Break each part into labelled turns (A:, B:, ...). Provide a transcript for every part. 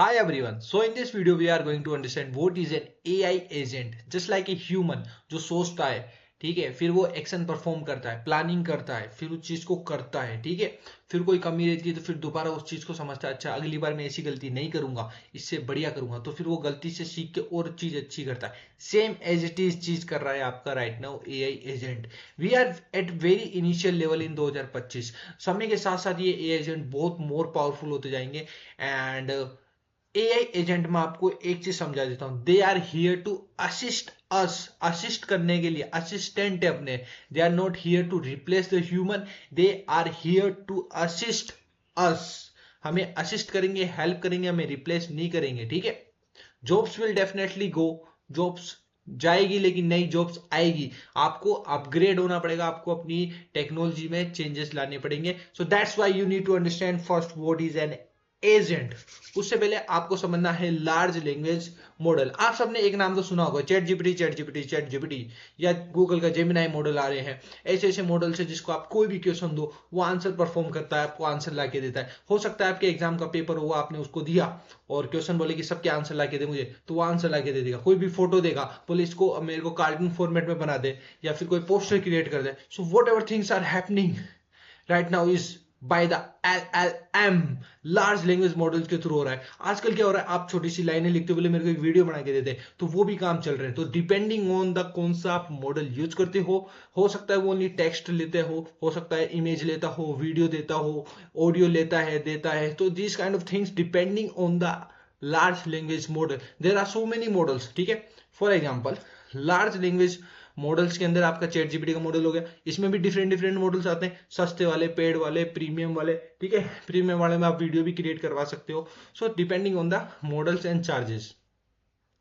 A: Hi everyone. So in this video we are going to understand what is an AI agent. Just like a human जो सोचता है, ठीक है, फिर वो एक्शन परफॉर्म करता है, प्लानिंग करता है, फिर उस चीज को करता है, ठीक है, फिर कोई कमी रहती है तो फिर दोबारा उस चीज को समझता है, अच्छा अगली बार मैं ऐसी गलती नहीं करूंगा, इससे बढ़िया करूंगा, तो फिर वो गलती से सीख के और चीज अच्छी करता है। सेम एज इट इज चीज कर रहा है आपका right now AI agent. We are at very initial level in 2025। समय के साथ साथ ये एआई एजेंट बहुत मोर पावरफुल होते जाएंगे। एंड एआई एजेंट में आपको एक चीज समझा देता हूं, they are here to assist us. Assist करने के लिए असिस्टेंट है अपने। They are not here to replace the human, they are here to assist us. हमें असिस्ट करेंगे, हेल्प करेंगे, हमें रिप्लेस नहीं करेंगे, ठीक है। Jobs will definitely go, jobs जाएगी लेकिन नई जॉब्स आएगी। आपको अपग्रेड होना पड़ेगा, आपको अपनी टेक्नोलॉजी में चेंजेस लाने पड़ेंगे। So that's why you need to understand first what is an agent. उससे पहले आपको समझना है लार्ज लैंग्वेज मॉडल। आप सबने एक नाम तो सुना होगा, chat GPT, chat GPT, chat GPT, या गूगल का जेमिनाई मॉडल आ रहे हैं। ऐसे ऐसे मॉडल से जिसको आप कोई भी क्वेश्चन दो वो आंसर परफॉर्म करता है, आपको आंसर ला के देता है। हो सकता है आपके एग्जाम का पेपर हुआ, आपने उसको दिया और क्वेश्चन बोले कि सबके आंसर ला के दे मुझे, तो वो आंसर ला के दे देगा। कोई भी फोटो देगा, बोले इसको मेरे को कार्टून फॉर्मेट में बना दे, या फिर कोई पोस्टर क्रिएट कर दे। So whatever things are happening right now is by the LLM, large language models के थ्रू हो रहा है। आजकल क्या हो रहा है, आप छोटी सी लाइनें लिखते बोले मेरे को एक वीडियो बना के देते, तो वो भी काम चल रहे हैं। तो डिपेंडिंग ऑन द कौन सा आप मॉडल यूज करते हो सकता है वो ओनली टेक्स्ट लेते हो सकता है इमेज लेता हो, वीडियो देता हो, ऑडियो लेता है, देता है। तो this kind of things depending on the large language model. There are so many models, ठीक है। For example large language models के अंदर आपका चैट जीपीटी का मॉडल हो गया। इसमें भी डिफरेंट डिफरेंट मॉडल्स आते हैं, सस्ते वाले, पेड वाले, प्रीमियम वाले, ठीक है। प्रीमियम वाले में आप वीडियो भी क्रिएट करवा सकते हो। So depending on the models and charges.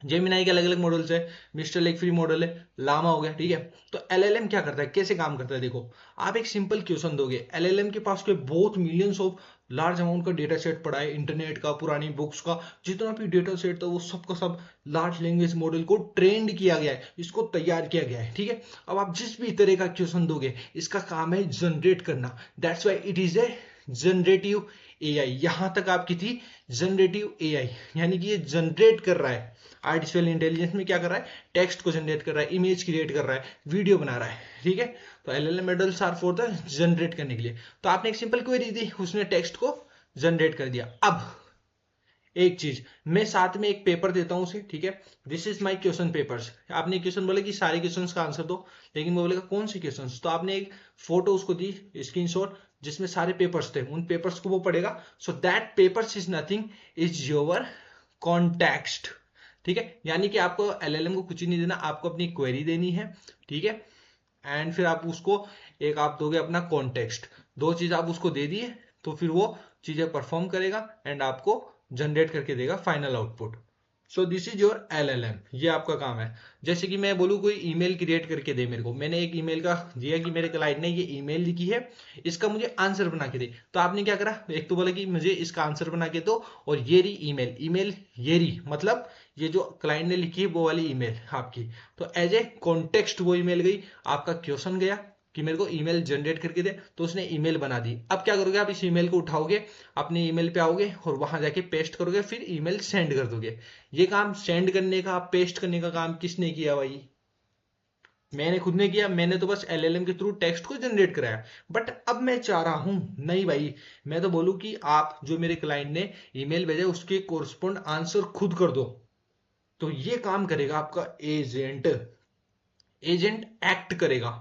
A: Gemini के अलग अलग मॉडल्स है, मिस्टर लेक फ्री मॉडल है, लामा हो गया, ठीक है। तो एलएलएम क्या करता है, कैसे काम करता है, देखो। आप एक सिंपल क्वेश्चन दोगे, एलएलएम के पास कोई बहुत मिलियंस ऑफ लार्ज अमाउंट का डेटा सेट पड़ा है, इंटरनेट का, पुरानी बुक्स का, जितना भी डेटा सेट था वो सब का सब लार्ज लैंग्वेज मॉडल को ट्रेंड किया गया है, इसको तैयार किया गया है, ठीक है। अब आप जिस भी तरह का क्वेश्चन दोगे, इसका काम है जनरेट करना। That's why it is a generative AI. यहां तक आपकी थी जनरेटिव एआई, यानी कि ये जनरेट कर रहा है। आर्टिफिशियल इंटेलिजेंस में क्या कर रहा है, टेक्स्ट को जनरेट कर रहा है, इमेज क्रिएट कर रहा है, वीडियो बना रहा है, ठीक है। तो LLM models are for the generate करने के लिए। तो आपने एक सिंपल क्वेरी दी, उसने टेक्स्ट को जनरेट कर दिया। अब एक चीज, मैं साथ में एक पेपर देता हूं उसे, ठीक है। This is my question papers. आपने क्वेश्चन बोला कि सारे क्वेश्चन का आंसर दो, लेकिन वो बोलेगा कौन से क्वेश्चन, तो आपने एक फोटो उसको दी, स्क्रीनशॉट, जिसमें सारे पेपर्स थे, उन पेपर्स को वो पढ़ेगा। So that papers is nothing, is your context, ठीक है। यानी कि आपको एलएलएम को कुछ ही नहीं देना, आपको अपनी क्वेरी देनी है, ठीक है। एंड फिर आप उसको एक आप दोगे अपना कॉन्टेक्स्ट, दो चीज आप उसको दे दिए, तो फिर वो चीजें परफॉर्म करेगा एंड आपको जनरेट करके देगा final output. So this is your LLM, ये आपका काम है। जैसे कि मैं बोलूँ कोई ईमेल क्रिएट करके दे मेरे को, मैंने एक ईमेल का दिया कि मेरे क्लाइंट ने ये ईमेल लिखी है, इसका मुझे आंसर बना के दे। तो आपने क्या करा, एक तो बोला कि मुझे इसका आंसर बना के दो, और ये रही ईमेल, ईमेल ये रही, मतलब ये जो क्लाइंट ने लिखी है वो वाली ईमेल आपकी। तो एज ए कॉन्टेक्स्ट वो ईमेल गई, आपका क्वेश्चन गया कि मेरे को ईमेल जनरेट करके दे, तो उसने ईमेल बना दी। अब क्या करोगे, आप इस ईमेल को उठाओगे, अपने ईमेल पे आओगे और वहां जाके पेस्ट करोगे, फिर ईमेल सेंड कर दोगे। ये काम सेंड करने का, पेस्ट करने का काम किसने किया भाई, मैंने खुद ने किया। मैंने तो बस एलएलएम के थ्रू टेक्स्ट को जनरेट कराया। बट अब मैं चाह रहा हूं, नहीं भाई, मैं तो बोलूं कि आप जो मेरे क्लाइंट ने ईमेल भेजा उसके कोरस्पोंड आंसर खुद कर दो। तो ये काम करेगा आपका एजेंट। एजेंट एक्ट करेगा,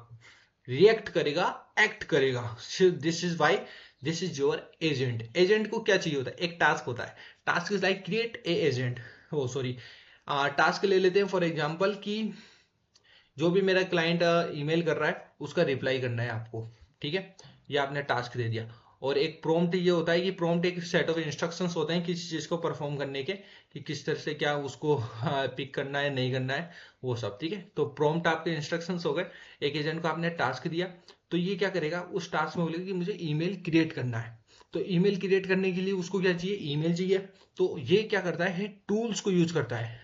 A: रिएक्ट करेगा, एक्ट करेगा। This is why this is your agent. Agent को क्या चाहिए होता है, एक टास्क होता है। Task is like create a agent, oh sorry, task ले लेते हैं फॉर एग्जांपल कि जो भी मेरा क्लाइंट ईमेल कर रहा है उसका रिप्लाई करना है आपको, ठीक है। ये आपने टास्क दे दिया। और एक प्रॉम्प्ट ये होता है कि प्रॉम्प्ट एक सेट ऑफ इंस्ट्रक्शंस होते हैं किसी चीज को परफॉर्म करने के, कि किस तरह से क्या उसको पिक करना है, नहीं करना है, वो सब, ठीक है। तो प्रॉम्प्ट आपके इंस्ट्रक्शंस हो गए। एक एजेंट को आपने टास्क दिया, तो ये क्या करेगा, उस टास्क में बोलेगा कि मुझे ईमेल क्रिएट करना है। तो ईमेल क्रिएट करने के लिए उसको क्या चाहिए, ईमेल चाहिए। तो ये क्या करता है, टूल्स को यूज करता है।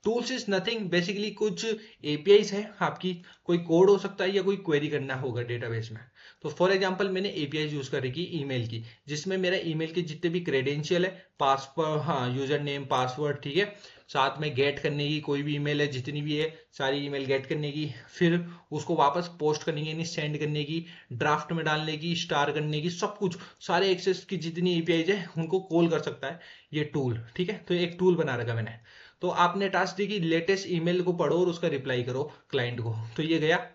A: टूल्स इज नथिंग बेसिकली, कुछ एपीआईज है आपकी, कोई कोड हो सकता है या कोई क्वेरी करना होगा डेटाबेस में। तो फॉर एग्जांपल मैंने एपीआई यूज कर रखी ईमेल की, जिसमें मेरा ईमेल के जितने भी क्रेडेंशियल है, पासवर्ड, हाँ यूजर नेम पासवर्ड, ठीक है, साथ में गेट करने की कोई भी ईमेल है जितनी भी है सारी ईमेल गेट करने की, फिर उसको वापस पोस्ट करने की यानी सेंड करने की, ड्राफ्ट में डालने की, स्टार करने की, सब कुछ सारे एक्सेस की जितनी एपीआई है उनको कॉल कर सकता है ये टूल, ठीक है। तो एक टूल बना रखा मैंने। तो आपने टास्क दी कि लेटेस्ट ईमेल को पढ़ो और उसका रिप्लाई करो क्लाइंट को, तो ये गया,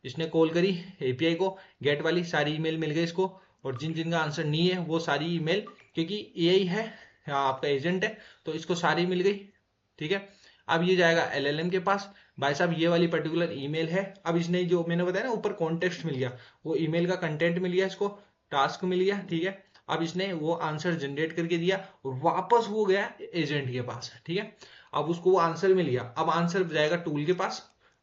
A: इसने कॉल करी एपीआई को, गेट वाली सारी ईमेल मिल गई इसको, और जिन जिनका आंसर नहीं है वो सारी ईमेल, क्योंकि एआई है आपका एजेंट है तो इसको सारी मिल गई, ठीक है। अब ये जाएगा एलएलएम के पास, भाई साहब ये वाली पर्टिकुलर ईमेल है, अब इसने जो मैंने बताया ना ऊपर कॉन्टेक्स्ट मिल गया, वो ईमेल का कंटेंट मिल गया इसको, टास्क मिल गया, ठीक है। अब इसने वो आंसर जनरेट करके दिया और वापस वो गया एजेंट के पास, ठीक है। अब उसको वो आंसर मिल गया, अब आंसर जाएगा टूल के पास,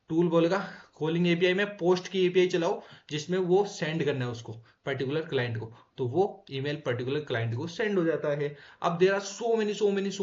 A: टूल बोलेगा कॉलिंग एपीआई में पोस्ट की एपीआई चलाओ जिसमें वो सेंड करना है उसको पर्टिकुलर क्लाइंट को, तो वो ईमेल पर्टिकुलर क्लाइंट को सेंड हो जाता है। अब there are so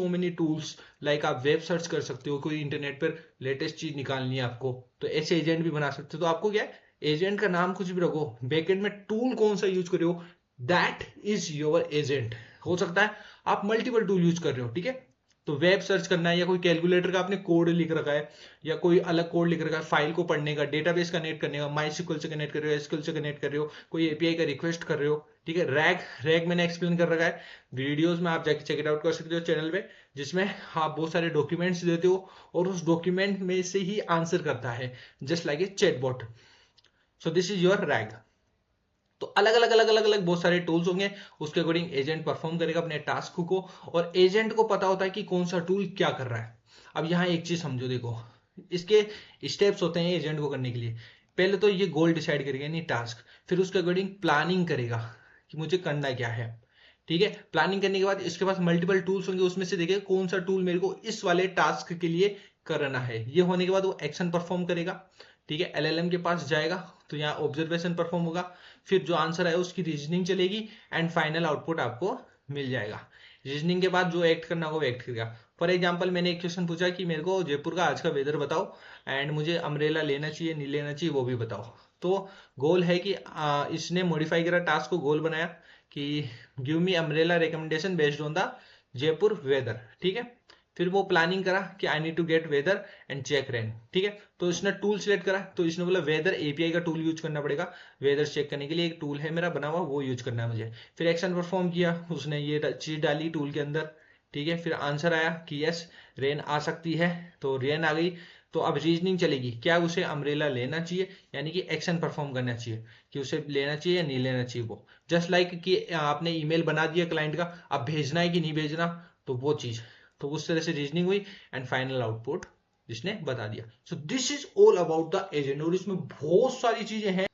A: many tools, like आप वेब सर्च कर सकते हो, कोई इंटरनेट पर लेटेस्ट चीज निकालनी है आपको तो ऐसे एजेंट भी बना सकते हो। तो आपको क्या है, एजेंट का नाम कुछ भी रखो, बैकएंड में टूल कौन सा यूज कर रहे हो, दैट इज योर एजेंट। हो सकता है आप मल्टीपल टूल यूज कर रहे हो, ठीक है। तो वेब सर्च करना है या कोई कैलकुलेटर का आपने कोड लिख रखा है या कोई अलग कोड लिख रखा है फाइल को पढ़ने का, डेटाबेस कनेक्ट करने का, माईएसक्यूएल से कनेक्ट कर रहे हो, एसक्यूएल से कनेक्ट कर रहे हो, कोई एपीआई का रिक्वेस्ट कर रहे हो, ठीक है। रैग रैग मैंने एक्सप्लेन कर रखा है वीडियोस में, आप जाके चेक इट आउट कर सकते हो चैनल पे, जिसमें आप बहुत सारे डॉक्यूमेंट्स देते हो और उस डॉक्यूमेंट में से ही आंसर करता है, just like a chatbot. So this is your rag. तो अलग अलग बहुत सारे टूल्स होंगे, उसके अकॉर्डिंग एजेंट परफॉर्म करेगा अपने टास्क को, और एजेंट को पता होता है कि कौन सा टूल क्या कर रहा है। अब यहाँ एक चीज समझो, देखो इसके स्टेप्स होते हैं एजेंट को करने के लिए। पहले तो ये गोल डिसाइड करेगा नहीं टास्क, फिर उसके अकॉर्डिंग प्लानिंग करेगा कि मुझे करना क्या है, ठीक है। प्लानिंग करने के बाद इसके पास मल्टीपल टूल्स होंगे, उसमें से देखेगा कौन सा टूल मेरे को इस वाले टास्क के लिए करना है। ये होने के बाद वो एक्शन परफॉर्म करेगा, ठीक है। एलएलएम के पास जाएगा तो यहाँ ऑब्जर्वेशन परफॉर्म होगा, फिर जो आंसर आए उसकी रीजनिंग चलेगी एंड फाइनल आउटपुट आपको मिल जाएगा। रीजनिंग के बाद जो एक्ट करना होगा वो एक्ट करेगा। फॉर एग्जाम्पल मैंने एक क्वेश्चन पूछा कि मेरे को जयपुर का आज का वेदर बताओ एंड मुझे अम्ब्रेला लेना चाहिए नहीं लेना चाहिए वो भी बताओ। तो गोल है कि इसने मॉडिफाई करा टास्क को, गोल बनाया कि give me umbrella recommendation based on the Jaipur weather, ठीक है। फिर वो प्लानिंग करा कि I need to get weather and check rain, ठीक है। तो इसने टूल सिलेक्ट करा, तो इसने बोला वेदर एपीआई का टूल यूज करना पड़ेगा, वेदर चेक करने के लिए एक टूल है मेरा बना हुआ वो यूज करना है मुझे। फिर एक्शन परफॉर्म किया, उसने ये चीज डाली टूल के अंदर, ठीक है। फिर आंसर आया कि यस रेन आ सकती है, तो रेन आ गई। तो अब रीजनिंग चलेगी, क्या उसे अम्ब्रेला लेना चाहिए, यानी कि एक्शन परफॉर्म करना चाहिए कि उसे लेना चाहिए या नहीं लेना चाहिए। वो जस्ट लाइक कि आपने ईमेल बना दिया क्लाइंट का, अब भेजना है कि नहीं भेजना, तो वो चीज, तो उस तरह से रीजनिंग हुई एंड फाइनल आउटपुट जिसने बता दिया। So this is all about the agent, और इसमें बहुत सारी चीजें हैं।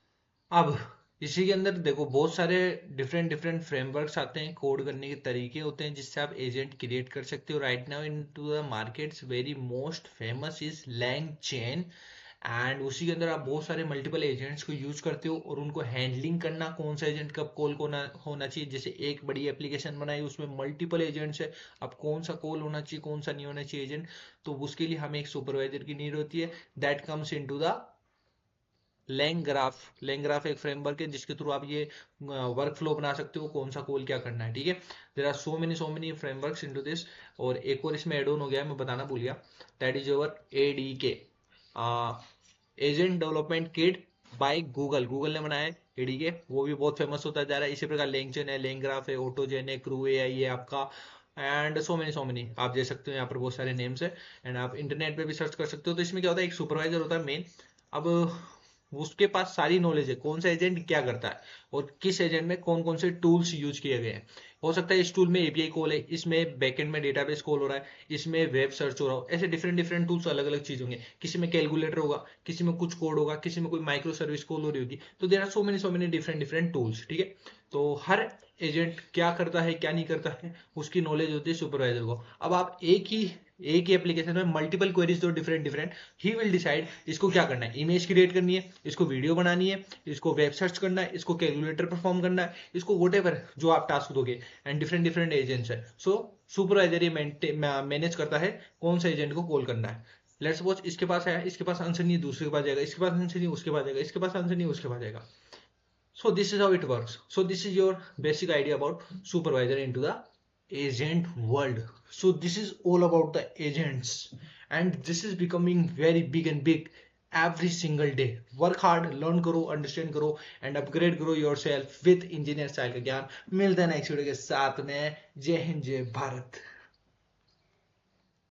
A: अब इसी के अंदर देखो बहुत सारे डिफरेंट डिफरेंट फ्रेमवर्क्स आते हैं, कोड करने के तरीके होते हैं जिससे आप एजेंट क्रिएट कर सकते हो। Right now into the markets very most famous is LangChain, and उसी के अंदर आप बहुत सारे मल्टीपल एजेंट्स को यूज करते हो और उनको हैंडलिंग करना, कौन सा एजेंट कब कॉल होना चाहिए। जैसे एक बड़ी एप्लीकेशन बनाई उसमें मल्टीपल एजेंट्स है, अब कौन सा कॉल होना चाहिए कौन सा नहीं होना चाहिए एजेंट, तो उसके लिए हमें एक सुपरवाइजर की नीड होती है। दैट कम्स इनटू द लैंग्राफ एक फ्रेमवर्क है जिसके थ्रू आप ये वर्क फ्लो बना सकते हो, कौन सा कॉल क्या करना है, ठीक है। There are so many frameworks into this. और एक और इसमें एड ऑन हो गया है, मैं बताना भूल गया, that is your ADK, agent development kit by Google ने बनाया है ADK, वो भी बहुत फेमस होता जा रहा है। इसी प्रकार LangChain है, लैंग्राफ है, ऑटोजेन है, क्रू AI है आपका, एंड सो मेनी आप दे सकते हो, यहाँ पर बहुत सारे नेम्स है एंड आप इंटरनेट पे भी सर्च कर सकते हो। तो इसमें क्या होता है, एक सुपरवाइजर होता है मेन, अब उसके पास सारी नॉलेज है कौन सा एजेंट क्या करता है और किस एजेंट में कौन कौन से टूल्स यूज किए गए हैं। हो सकता है इस टूल में एपीआई कॉल है, इसमें बैकएंड में डेटाबेस कॉल हो रहा है, इसमें वेब सर्च हो रहा हो, ऐसे डिफरेंट डिफरेंट टूल्स अलग अलग चीज होंगे। किसी में कैलकुलेटर होगा, किसी में कुछ कोड होगा, किसी में कोई माइक्रो सर्विस कॉल हो रही होगी। तो there are so many different different tools, ठीक है। तो हर एजेंट क्या करता है क्या नहीं करता है उसकी नॉलेज होती है सुपरवाइजर को। अब आप एक ही एप्लीकेशन में मल्टीपल क्वेरीज दो different different, he will decide इसको क्या करना है, इमेज क्रिएट करनी है, इसको वीडियो बनानी है, इसको वेब सर्च करना है, इसको कैलकुलेटर परफॉर्म करना है, इसको वोटेवर जो आप टास्क दोगे, एंड डिफरेंट डिफरेंट एजेंट्स है। सो सुपरवाइजर ये मैनेज करता है कौन सा एजेंट को कॉल करना है। लेट्स सपोज इसके पास आया, इसके पास आंसर नहीं, दूसरे के पास जाएगा, इसके पास आंसर नहीं उसके पास जाएगा, इसके पास आंसर नहीं उसके पास जाएगा। So this is how it works. So this is your basic idea about supervisor into the agent world. So this is all about the agents, and this is becoming very big and big every single day. Work hard, learn करो, understand करो and upgrade करो yourself with engineer style का ज्ञान. मिलते हैं next video के साथ में. जय हिंद, जय भारत.